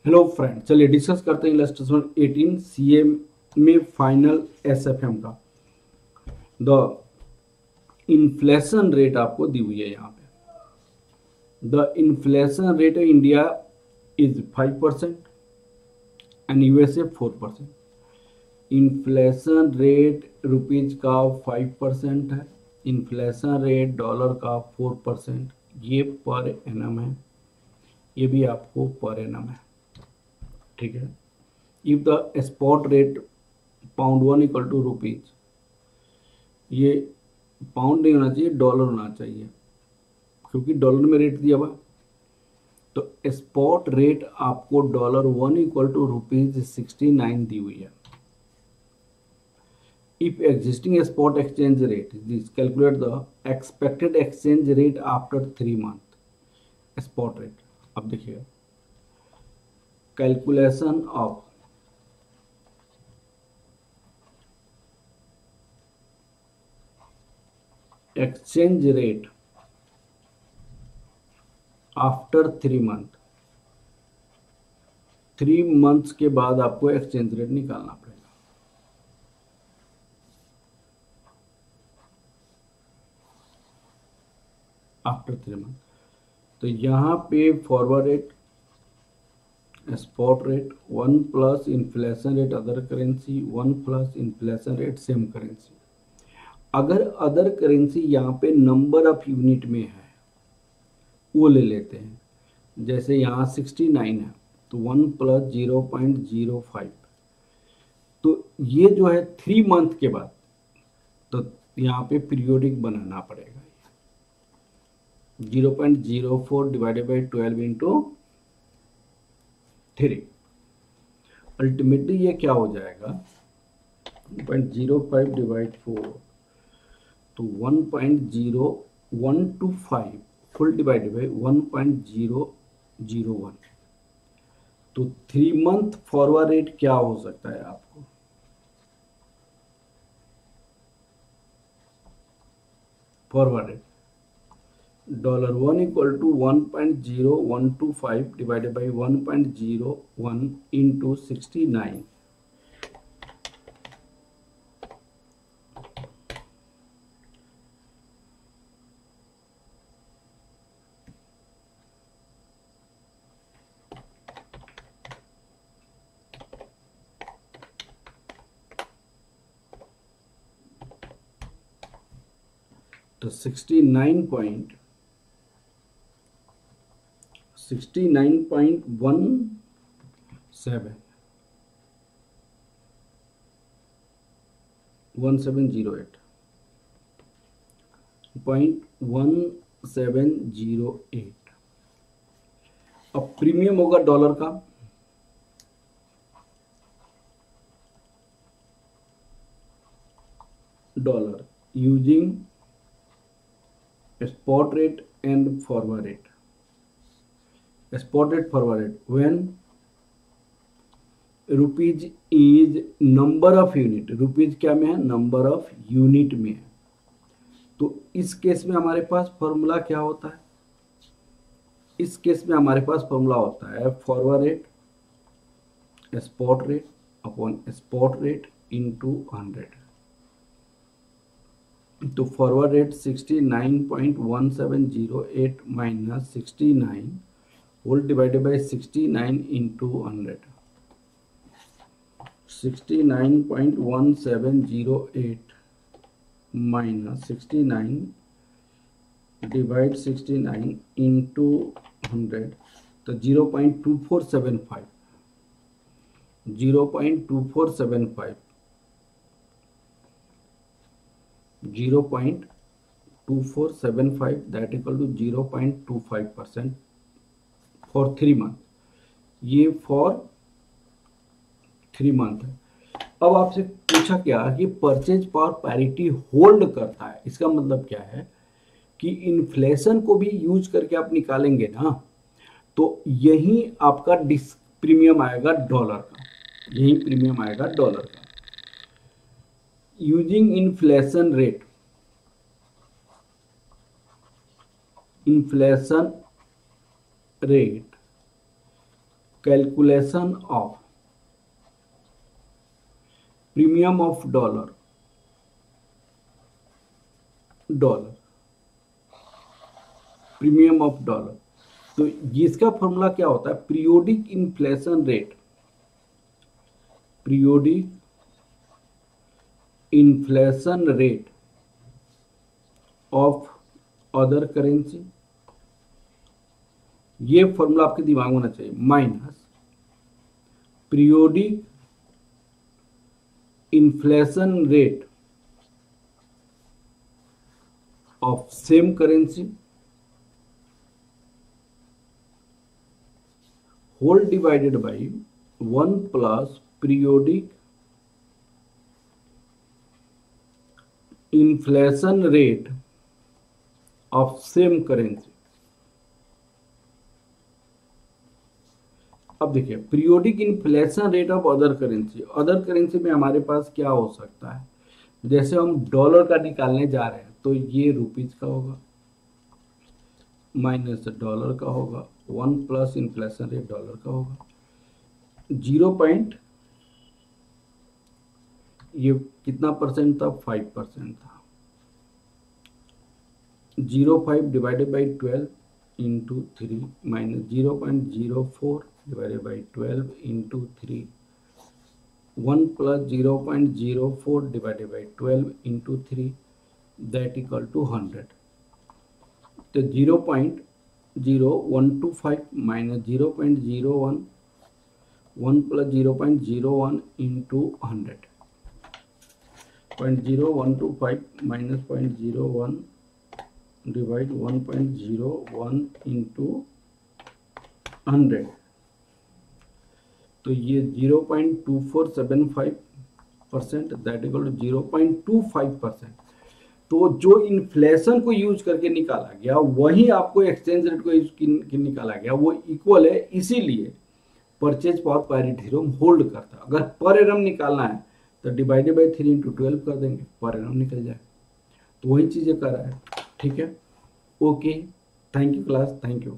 Hello friend, चलिए discuss करते हैं इलस्ट्रेशन 18 सीए में फाइनल एसएफएम का। द इन्फ्लेशन रेट आपको दी हुई है यहाँ पे। The inflation rate of India is 5% and USA 4%। Inflation rate rupees का 5% है, इन्फ्लेशन रेट डॉलर का 4%। ये पर एनम है, ये भी आपको पर एनम है, ठीक है। If the spot rate pound one equal to rupees, ये पाउंड नहीं होना चाहिए, डॉलर होना चाहिए, क्योंकि डॉलर में रेट दिया हुआ। तो स्पॉट रेट आपको dollar one equal to rupees 69 दी हुई है। If existing spot exchange rate this calculate the expected exchange rate after 3 month spot rate. अब देखिएगा, calculation of exchange rate after 3 month. 3 months के बाद आपको एक्सचेंज रेट निकालना पड़ेगा। आफ्टर 3 मंथ, तो यहाँ पे forward rate, spot rate, 1 plus inflation rate other currency, 1 plus inflation rate same currency. अगर अदर करेंसी यहाँ पे नंबर ऑफ यूनिट में है वो ले लेते हैं। जैसे यहाँ 69 है तो 1 प्लस 0.05, तो ये जो है 3 मंथ के बाद, तो यहाँ पे पीरियोडिक बनाना पड़ेगा। 0.04 डिवाइडेड बाई 12 इंटू 3, अल्टीमेटली ये क्या हो जाएगा, 0.05 डिवाइड 4, तो 1.0125 फुल डिवाइडेड बाई 1.001। तो 3 मंथ फॉरवर्ड रेट क्या हो सकता है आपको, forward rate dollar one equal to 1.0125 divided by 1.01 into 69। तो 69.17 1708.1708। अब प्रीमियम होगा डॉलर का, dollar using spot rate and forward rate. Spot rate, forward rate, when rupees is number of unit, rupees क्या में है, नंबर ऑफ यूनिट में है। तो इस केस में हमारे पास फॉर्मूला क्या होता है, इस केस में हमारे पास फॉर्मूला होता है forward rate spot rate upon spot rate into 100। तो forward rate 69.1708 minus 69 whole divided by 69 into 100। 69.1708 minus 69 divide 69 into 100, तो 0.2475, 0.2475, 0.2475 that equal to 0.25% for 3 month. ये फॉर 3 मंथ है। अब आपसे पूछा क्या कि परचेज पावर पैरिटी होल्ड करता है, इसका मतलब क्या है कि इन्फ्लेशन को भी यूज करके आप निकालेंगे ना, तो यही आपका प्रीमियम आएगा डॉलर का, यही प्रीमियम आएगा डॉलर का। Using inflation rate, inflation rate calculation of premium of dollar premium of dollar. तो इसका फॉर्मूला क्या होता है, periodic inflation rate, periodic inflation rate of other currency, ये फॉर्मूला आपके दिमाग में होना चाहिए, minus periodic inflation rate of same currency whole divided by 1 plus periodic inflation rate of same currency. अब देखिए periodic inflation rate of other currency में हमारे पास क्या हो सकता है, जैसे हम डॉलर का निकालने जा रहे हैं तो ये रुपीज का होगा माइनस डॉलर का होगा, 1 प्लस इन्फ्लेशन रेट डॉलर का होगा, 0. ये कितना परसेंट था, 5% था, 0.5 divided by 12 into 3 minus 0.04 divided by 12 into 3, 1 plus 0.04 divided by 12 into 3 that equal to 100। तो 0.0125 minus 0.01, 1 plus 0.01 into 100, 0.0125 minus 0.01 divide 1.01 into 100, तो ये 0.2475% दैट इक्वल टू 0.25%। तो जो इन्फ्लेशन को यूज करके निकाला गया वही आपको एक्सचेंज रेट को यूज निकाला गया, वो इक्वल है, इसीलिए purchase power parity theorem hold करता है। अगर पर एनम निकालना है तो डिवाइडेड बाई 3 इंटू 12 कर देंगे, पर एनम निकल जाए। तो वही चीजें कर रहा है, ठीक है। Okay, thank you class, thank you.